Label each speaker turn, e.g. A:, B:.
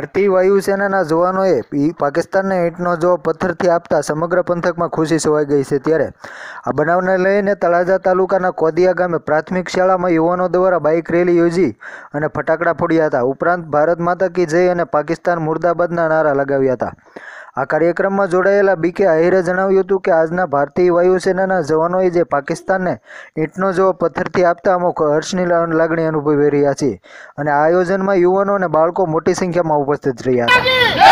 A: ભારતીય વાયુસેનાના જવાનોએ પાકિસ્તાનને ઈંટનો જવાબ પથ્થરથી આપતા સમગ્ર પંથકમાં ખુશી છવાઈ ગઈ છે। ત્યારે આ બનાવને લઈને તળાજા તાલુકાના કોદિયા ગામે પ્રાથમિક શાળામાં યુવાનો દ્વારા બાઇક રેલી યોજી અને ફટાકડા ફોડ્યા હતા। ઉપરાંત ભારત માતા કી જય અને પાકિસ્તાન મુર્દાબાદના નારા લગાવ્યા હતા। આ કાર્યક્રમમાં જોડાયેલા બીકે આહિરે જણાવ્યું હતું કે આજના ભારતીય વાયુસેનાના જવાનોએ જે પાકિસ્તાનને ઈંટનો જવાબ પથ્થરથી આપતા અમુક હર્ષની લાગણી અનુભવી રહ્યા છીએ અને આ આયોજનમાં યુવાનો અને બાળકો મોટી સંખ્યામાં ઉપસ્થિત રહ્યા હતા।